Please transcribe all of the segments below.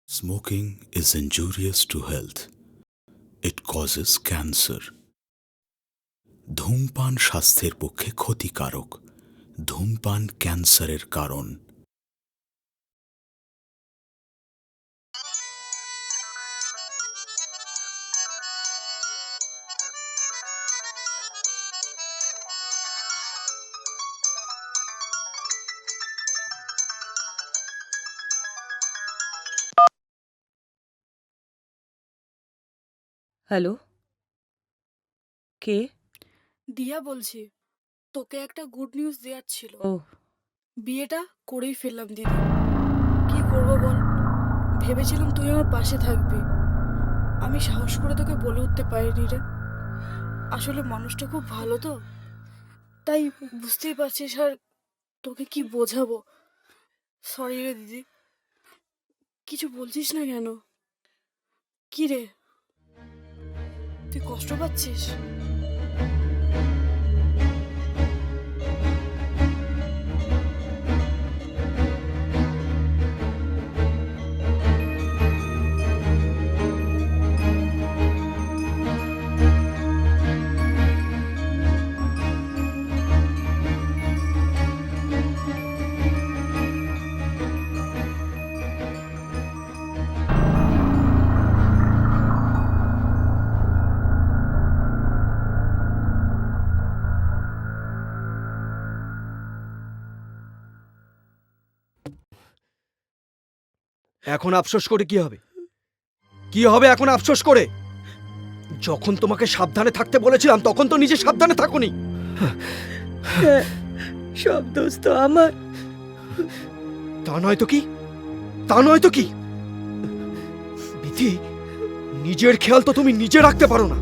Smoking is injurious to health. It causes cancer. ধূমপান স্বাস্থ্যের পক্ষে ক্ষতিকারক। ধূমপান ক্যান্সারের কারণ। হ্যালো, কে? দিয়া বলছি, তোকে একটা গুড নিউজ দেওয়ার ছিল। ও বিয়েটা করেই ফেললাম দিদি। কি করবো বল, ভেবেছিলাম তুই আমার পাশে থাকবি। আমি সাহস করে তোকে বলে উঠতে পারিনি রে। আসলে মানুষটা খুব ভালো তো, তাই বুঝতেই পারছিস। আর তোকে কি বোঝাবো। সরি রে দিদি। কিছু বলছিস না কেন? কি রে, তুই কষ্ট পাচ্ছিস? এখন আফসোস করে কি হবে? কি হবে এখন আফসোস করে? যখন তোমাকে সাবধানে থাকতে বলেছিলাম তখন তো নিজে সাবধানে থাকোনি। সব দোষ তো আমার। তা নয় তো কি, তা নয় তো কি বিধি, নিজের খেয়াল তো তুমি নিজে রাখতে পারো না।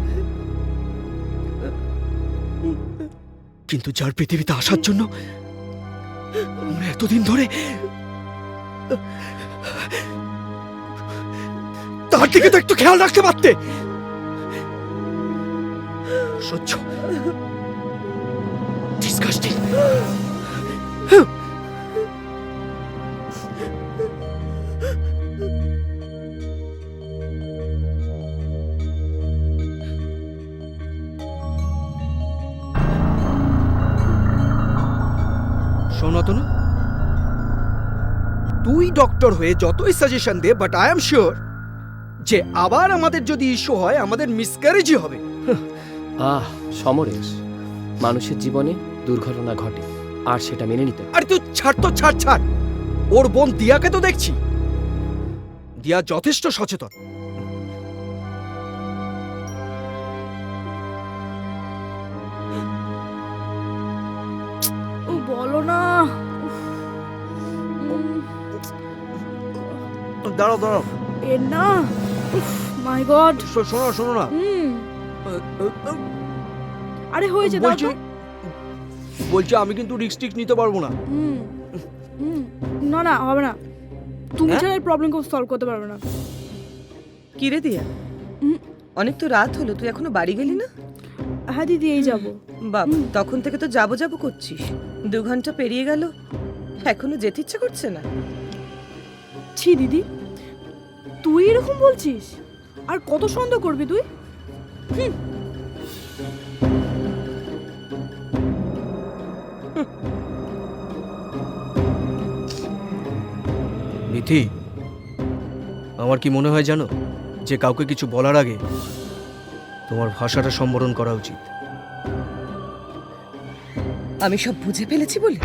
কিন্তু যার পৃথিবীতে আসার জন্য আমরা এতদিন ধরে, তার দিকে তো একটু খেয়াল রাখতে পারতে। সহ্য, ডিসগাস্টিং। শোনো তো না, তুই ডক্টর হয়ে যতই সাজেশন দে, বাট আই এম শিওর যে আবার আমাদের যদি ইস্যু হয় আমাদের মিসক্যারেজই হবে। সমরেশ, মানুষের জীবনে দুর্ঘটনা ঘটে আর সেটা মেনে নিতে হয়। আরে তুই ছাড় তো, ছাড় ছাড়। ওর বোন দিয়াকে তো দেখছি, দিয়া যথেষ্ট সচেতন। ও বলো না। দাঁড়াও দাঁড়াও, এ না, মাই গড। শোনো শোনো না, আরে হয়েছে, দাও বলছি তো। বলছি আমি কিন্তু রিস্ক টিক্স নিতে পারবো না। হুম, হুম, না না হবে না। তুমি হ্যাঁ? ছাড়া এই প্রবলেম কেউ সলভ করতে পারবে না। কি রে দিয়া? হুম। অনেক তো রাত হলো, তুই এখনো বাড়ি গেলি না? হ্যাঁ দিদি, এই যাবো। বাবা, তখন থেকে তো যাবো যাবো করছিস, 2 ঘন্টা পেরিয়ে গেল, এখনো যেতে ইচ্ছে করছে না? ছি দিদি, তুই এরকম বলছিস? আর কত সন্দেহ করবি তুই? হুম। মিথি, আমার কি মনে হয় জানো, যে কাউকে কিছু বলার আগে তোমার ভাষাটা সম্বরণ করা উচিত। আমি সব বুঝে ফেলেছি বলে?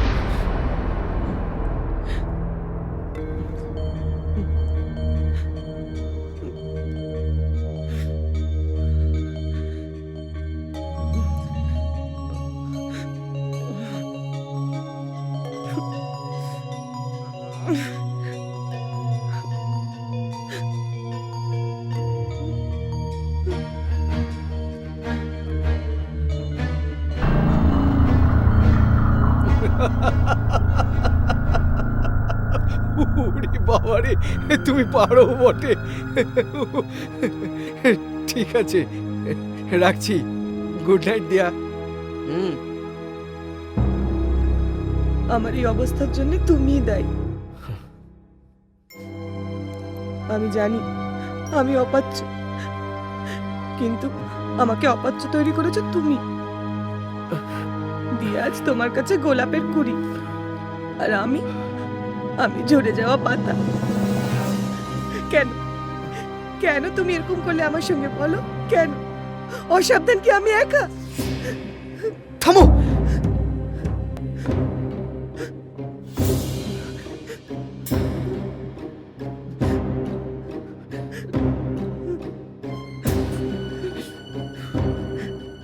ওরে বাবারে, তুমি পারো বটে। ঠিক আছে, রাখছি। গুড নাইট দিয়া। আমার এই অবস্থার জন্য তুমিই দায়ী। আমি জানি আমি অপাচ্য, কিন্তু আমাকে অপাচ্য তৈরি করেছো তুমি। দিয়ে আজ তোমার কাছে গোলাপের কুড়ি, আর আমি আমি ঝরে যাওয়া পাতা। কেন কেন তুমি এরকম করলে আমার সঙ্গে, বলো কেন? অসাবধান কি আমি একা? থামো।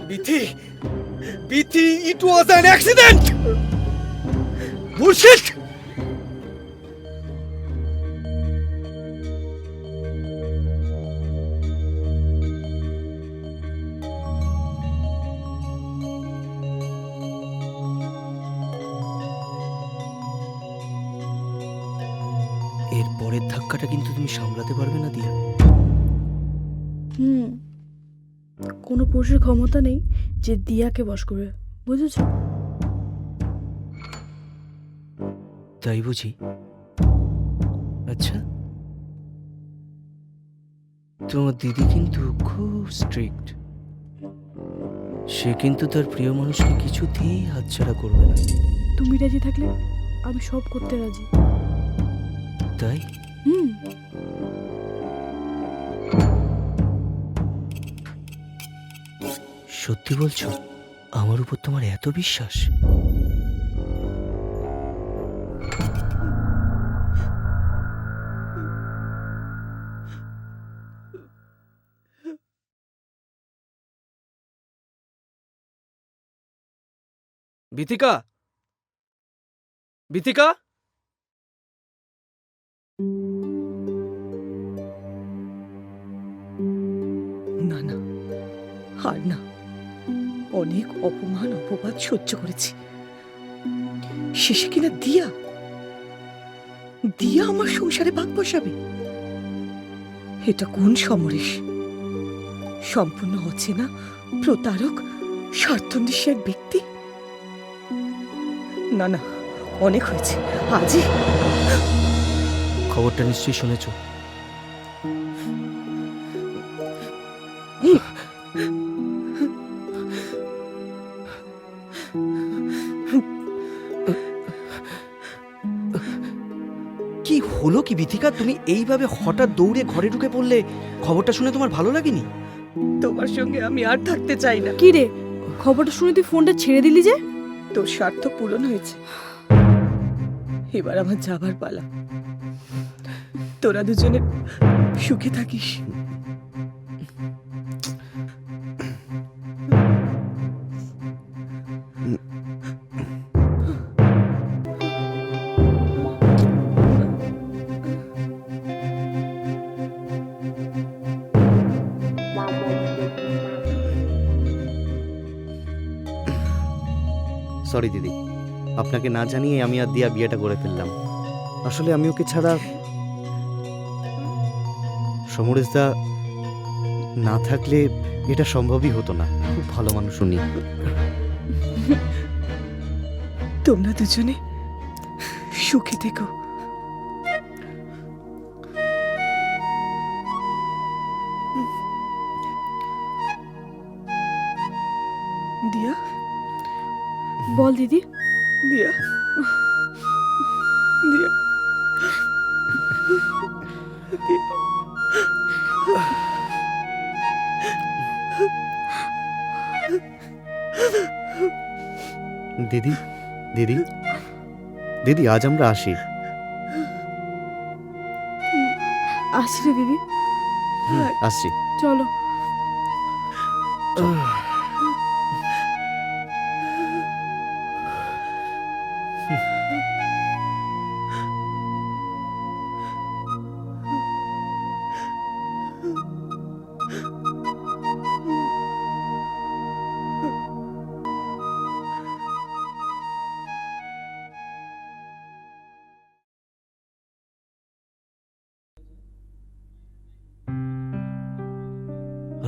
Bithi, Bithi, it was an accident! Bullshit! এর পরের ধাক্কাটা কিন্তু তুমি সামলাতে পারবে না দিয়া। কোনো পুরুষের ক্ষমতা নেই যে দিয়াকে বশ করবে, বুঝেছো? তাই বুঝি? আচ্ছা, তোমার দিদি কিন্তু খুব স্ট্রিক্ট। সে কিন্তু তার প্রিয় মানুষকে কিছুতেই হাতছাড়া করবে না। তুমি রাজি থাকলে আমি সব করতে রাজি। তাই সত্যি বলছো? আমার উপর তোমার এত বিশ্বাস? বিথিকা, বিথিকা, না না, আর না। অনেক অপমান অপবাদ সহ্য করেছি, শেষে কিনা দিয়া দিয়া আমার সংসারে ভাগ বসাবে? এটা কোন সমরেশ? সম্পূর্ণ অচেনা প্রতারক স্বার্থনিষ্ঠ এক ব্যক্তি। না না, অনেক হয়েছে আজই। খবরটা নিশ্চয়ই শুনেছো? কি হলো কি বিথিকা? তুমি এইভাবে হঠাৎ দৌড়ে ঘরে ঢুকে পড়লে, খবরটা শুনে তোমার ভালো লাগেনি? তোমার সঙ্গে আমি আর থাকতে চাই না। কি রে, খবরটা শুনে তুই ফোনটা ছেড়ে দিলি যে? তোর স্বার্থ পূরণ হয়েছে, এবার আমার যাবার পালা। তোরা দুজনে সুখে থাকিস। সরি দিদি, আপনাকে না জানিয়ে আমি আর দিয়া বিয়েটা করে ফেললাম। আসলে আমি ওকে ছাড়া, সমরেশদা না থাকলে এটা সম্ভবই হতো না। খুব ভালো মানুষ উনি। তোমরা দুজনে সুখে থেকো। দিয়া, বল দিদি। দিয়া, দিয়া, দিদি, দিদি, দিদি, আজ আমরা আসি। আসছি রে দিদি, আসছি। চলো।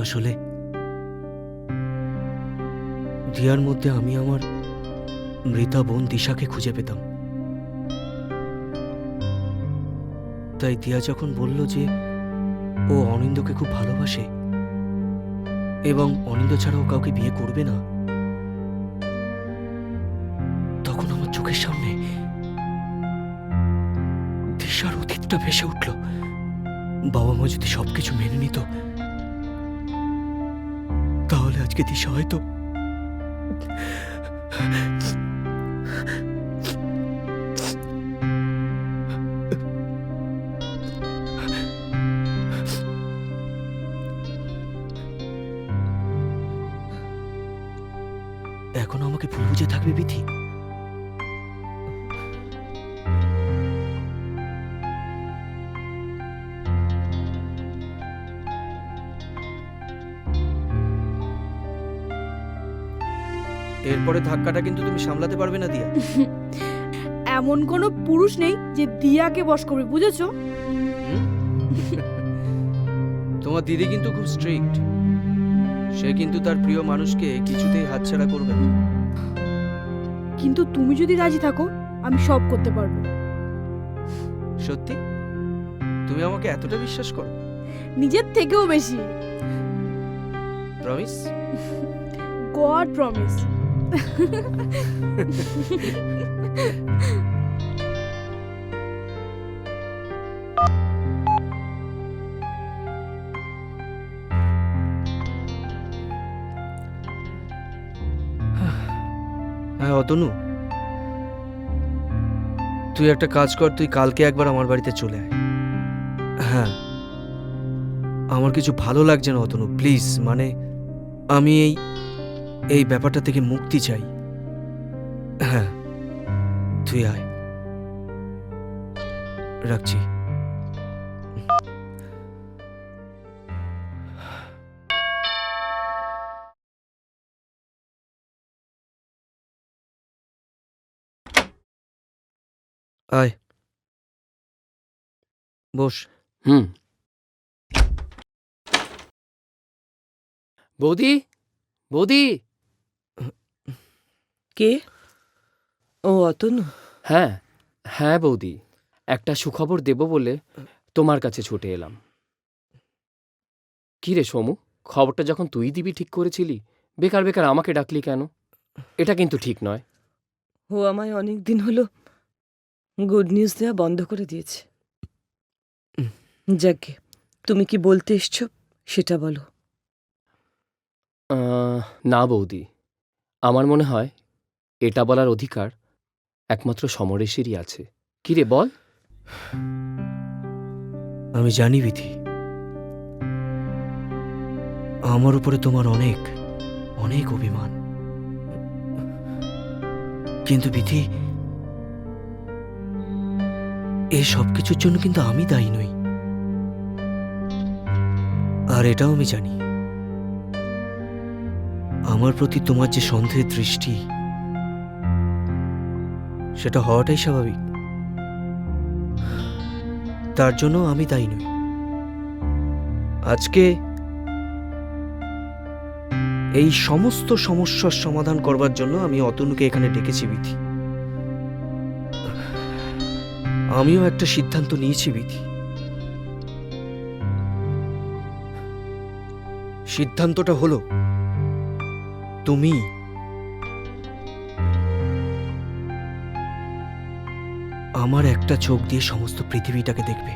আসলে দিয়ার মধ্যে আমি আমার মৃতা বোন দিশাকে খুঁজে পেতাম। তাই দিয়া যখন বলল যে ও অনিন্দকে খুব ভালোবাসে এবং অনিন্দ ছাড়াও কাউকে বিয়ে করবে না, তখন আমার চোখের সামনে দিশার অতীতটা ভেসে উঠল। বাবা মা যদি সবকিছু মেনে নিত, তাহলে আজকে দিশা হয়তো এখনো আমাকে ভুল বুঝে থাকবে বিধি? এরপরে ধাক্কাটা কিন্তু তুমি সামলাতে পারবে না দিয়া। এমন কোনো পুরুষ নেই যে দিয়াকে বশ করবে, বুঝেছো? তোমার দিদি কিন্তু খুব স্ট্রিক্ট। সে কিন্তু তার প্রিয় মানুষকে কিছুতেই হাতছাড়া করবে না। কিন্তু তুমি যদি রাজি থাকো, আমি সব করতে পারবো। সত্যি? তুমি আমাকে এতটা বিশ্বাস করো? নিজের থেকেও বেশি। প্রমিস? God promise. হ্যাঁ অতনু, তুই একটা কাজ কর, তুই কালকে একবার আমার বাড়িতে চলে আয়। হ্যাঁ, আমার কিছু ভালো লাগছে না অতনু, প্লিজ। মানে আমি এই ব্যাপারটা থেকে মুক্তি চাই। হ্যাঁ, তুই আয়। রাখছি। আয়, বস। হুম। বৌদি, বৌদি। কে? ও অতনু? হ্যাঁ হ্যাঁ বৌদি, একটা সুখবর দেব বলে তোমার কাছে ছুটে এলাম। কি রে সোমু, খবরটা যখন তুই দিবি ঠিক করেছিলি, বেকার বেকার আমাকে ডাকলি কেন? এটা কিন্তু ঠিক নয়। ও আমায় অনেক দিন হলো গুড নিউজ দেওয়া বন্ধ করে দিয়েছে। যাকে, তুমি কি বলতে এসছো সেটা বলো। না বৌদি, আমার মনে হয় এটা বলার অধিকার একমাত্র সমরেশেরই আছে। কি রে বল। আমি জানি বিধি, আমার উপরে তোমার অনেক অনেক অভিমান, কিন্তু বিধি, এই সব কিছুর জন্য কিন্তু আমি দায়ী নই। আর এটাও আমি জানি, আমার প্রতি তোমার যে সন্দেহের দৃষ্টি, সেটা হওয়াটাই স্বাভাবিক। তার জন্য আমি দায়ী নই। আজকে এই সমস্ত সমস্যার সমাধান করবার জন্য আমি অতনুকে এখানে ডেকেছি বিধি। আমিও একটা সিদ্ধান্ত নিয়েছি বিধি। সিদ্ধান্তটা হলো, তুমি আমার একটা চোখ দিয়ে সমস্ত পৃথিবীটাকে দেখবে।